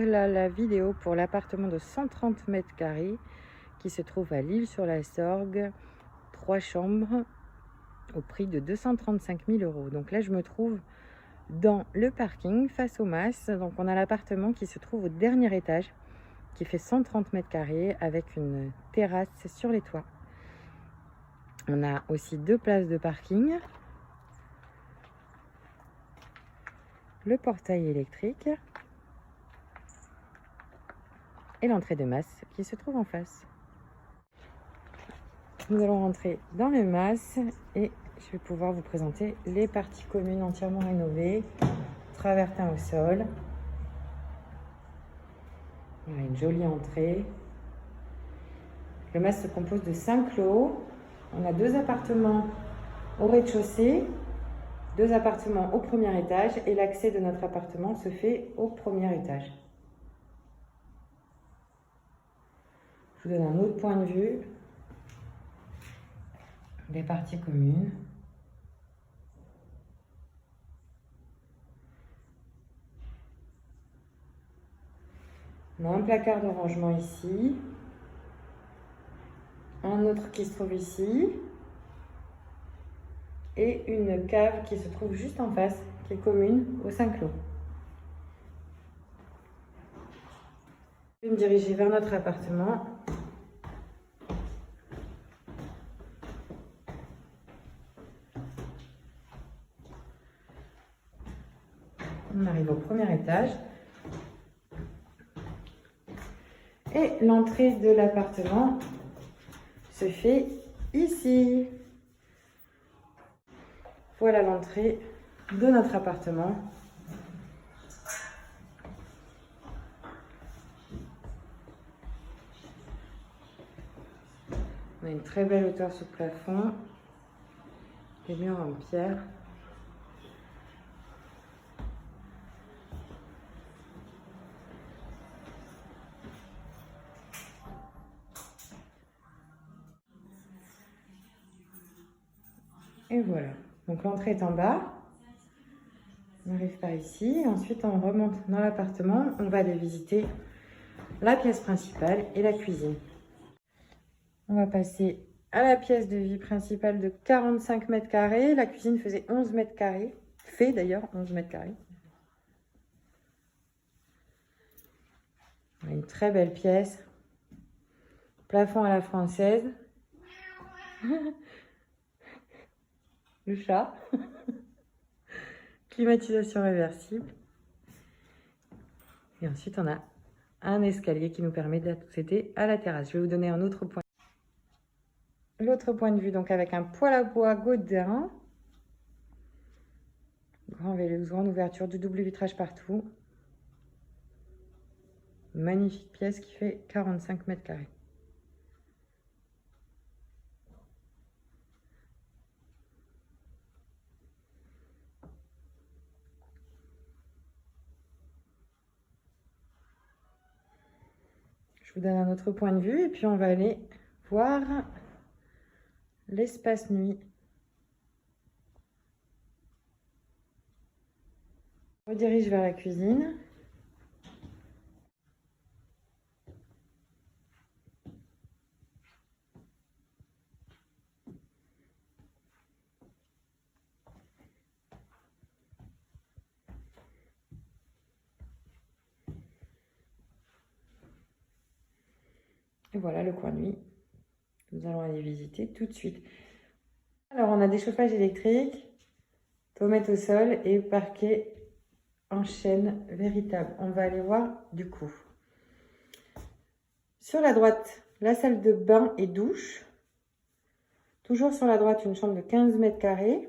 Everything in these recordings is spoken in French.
voilà la vidéo pour l'appartement de 130 mètres carrés qui se trouve à l'Isle-sur-la-Sorgue, 3 chambres au prix de 235 000 €. Donc là, je me trouve dans le parking face au mas. Donc on a l'appartement qui se trouve au dernier étage, qui fait 130 mètres carrés avec une terrasse sur les toits. On a aussi 2 places de parking, le portail électrique et l'entrée de mas qui se trouve en face. Nous allons rentrer dans le mas et je vais pouvoir vous présenter les parties communes entièrement rénovées, travertin au sol. On a une jolie entrée. Le mas se compose de 5 lots. On a 2 appartements au rez-de-chaussée, 2 appartements au premier étage et l'accès de notre appartement se fait au premier étage. Je vous donne un autre point de vue des parties communes. On a un placard de rangement ici, un autre qui se trouve ici et une cave qui se trouve juste en face, qui est commune aux 5 lots. Je vais me diriger vers notre appartement. On arrive au premier étage. Et l'entrée de l'appartement se fait ici. Voilà l'entrée de notre appartement. On a une très belle hauteur sous plafond. Les murs en pierre. Et voilà, donc l'entrée est en bas, on arrive par ici, ensuite on remonte dans l'appartement, on va aller visiter la pièce principale et la cuisine. On va passer à la pièce de vie principale de 45 mètres carrés, la cuisine faisait 11 mètres carrés, fait d'ailleurs 11 mètres carrés. On a une très belle pièce, plafond à la française. Le chat, climatisation réversible. Et ensuite, on a un escalier qui nous permet d'accéder à la terrasse. Je vais vous donner un autre point. L'autre point de vue, donc avec un poêle à bois Gaudin. Grande ouverture, du double vitrage partout. Une magnifique pièce qui fait 45 mètres carrés. Je vous donne un autre point de vue et puis on va aller voir l'espace nuit. On redirige vers la cuisine. Et voilà le coin nuit. Nous allons aller visiter tout de suite. Alors, on a des chauffages électriques, tomates au sol et parquet en chaîne véritable. On va aller voir du coup. Sur la droite, la salle de bain et douche. Toujours sur la droite, une chambre de 15 mètres carrés.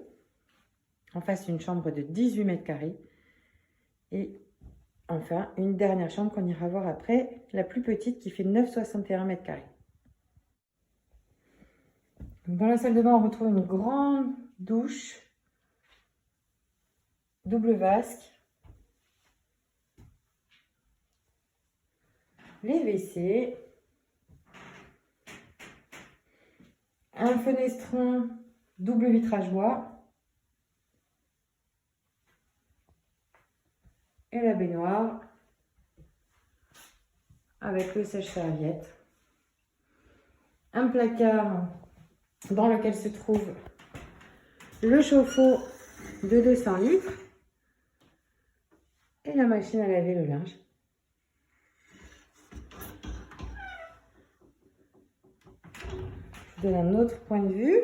En face, une chambre de 18 mètres carrés. Et enfin, une dernière chambre qu'on ira voir après, la plus petite qui fait 9,61 mètres carrés. Dans la salle de bain, on retrouve une grande douche, double vasque, les WC, un fenestron double vitrage bois et la baignoire avec le sèche-serviette. Un placard dans lequel se trouve le chauffe-eau de 200 litres et la machine à laver le linge. Je vous donne un autre point de vue.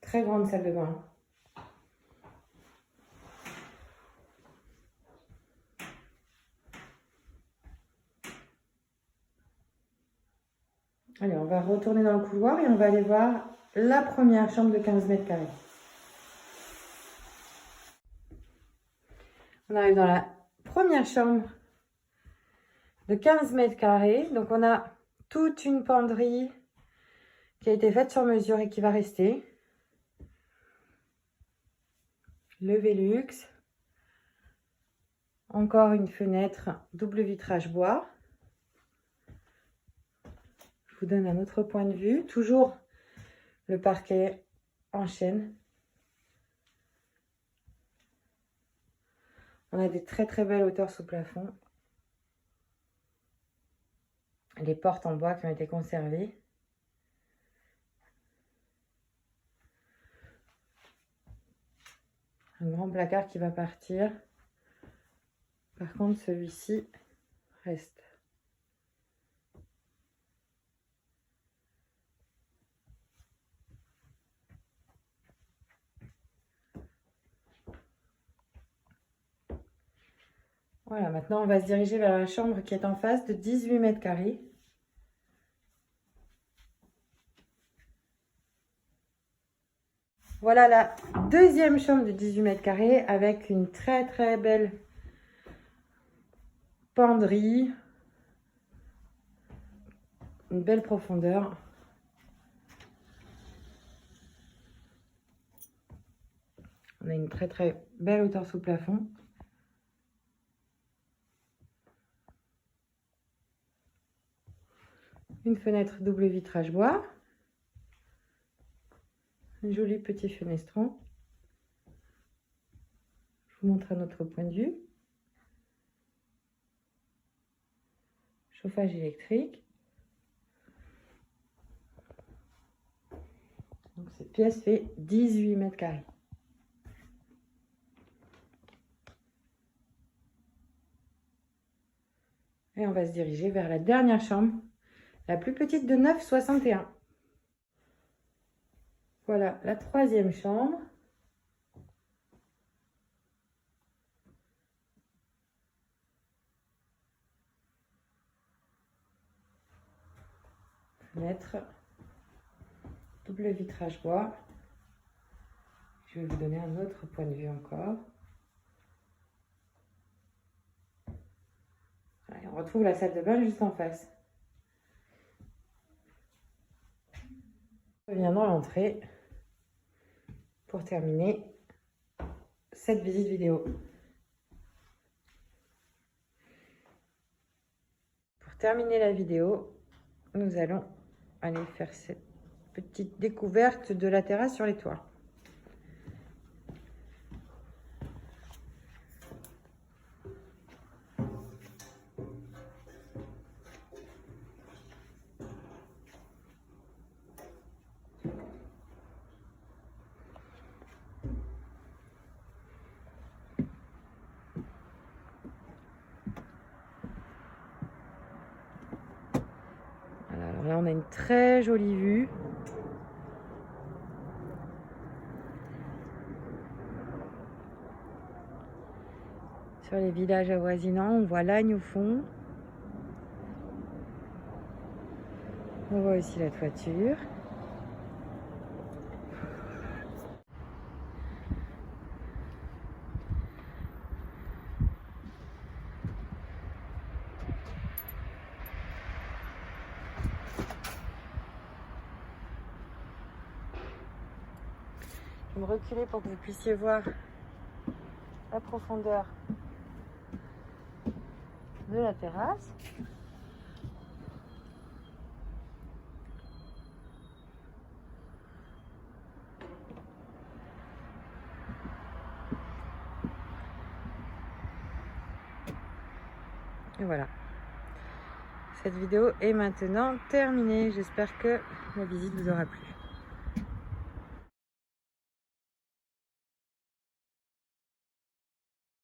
Très grande salle de bain. Allez, on va retourner dans le couloir et on va aller voir la première chambre de 15 mètres carrés. On arrive dans la première chambre de 15 mètres carrés. Donc, on a toute une penderie qui a été faite sur mesure et qui va rester. Le Velux. Encore une fenêtre double vitrage bois. Je vous donne un autre point de vue. Toujours le parquet en chêne. On a des très très belles hauteurs sous plafond. Les portes en bois qui ont été conservées. Un grand placard qui va partir. Par contre, celui-ci reste. Voilà, maintenant on va se diriger vers la chambre qui est en face de 18 mètres carrés. Voilà la deuxième chambre de 18 mètres carrés avec une très très belle penderie, une belle profondeur. On a une très très belle hauteur sous plafond. Une fenêtre double vitrage bois. Un joli petit fenestron. Je vous montre un autre point de vue. Chauffage électrique. Donc cette pièce fait 18 mètres carrés. Et on va se diriger vers la dernière chambre, la plus petite de 9,61. Voilà la troisième chambre. Fenêtre, double vitrage bois. Je vais vous donner un autre point de vue encore. Allez, on retrouve la salle de bain juste en face. Je reviens dans l'entrée pour terminer cette visite vidéo. Pour terminer la vidéo, nous allons aller faire cette petite découverte de la terrasse sur les toits. Alors là, on a une très jolie vue. Sur les villages avoisinants, on voit l'Agne au fond. On voit aussi la toiture. Je vais me reculer pour que vous puissiez voir la profondeur de la terrasse. Et voilà. Cette vidéo est maintenant terminée. J'espère que la visite vous aura plu.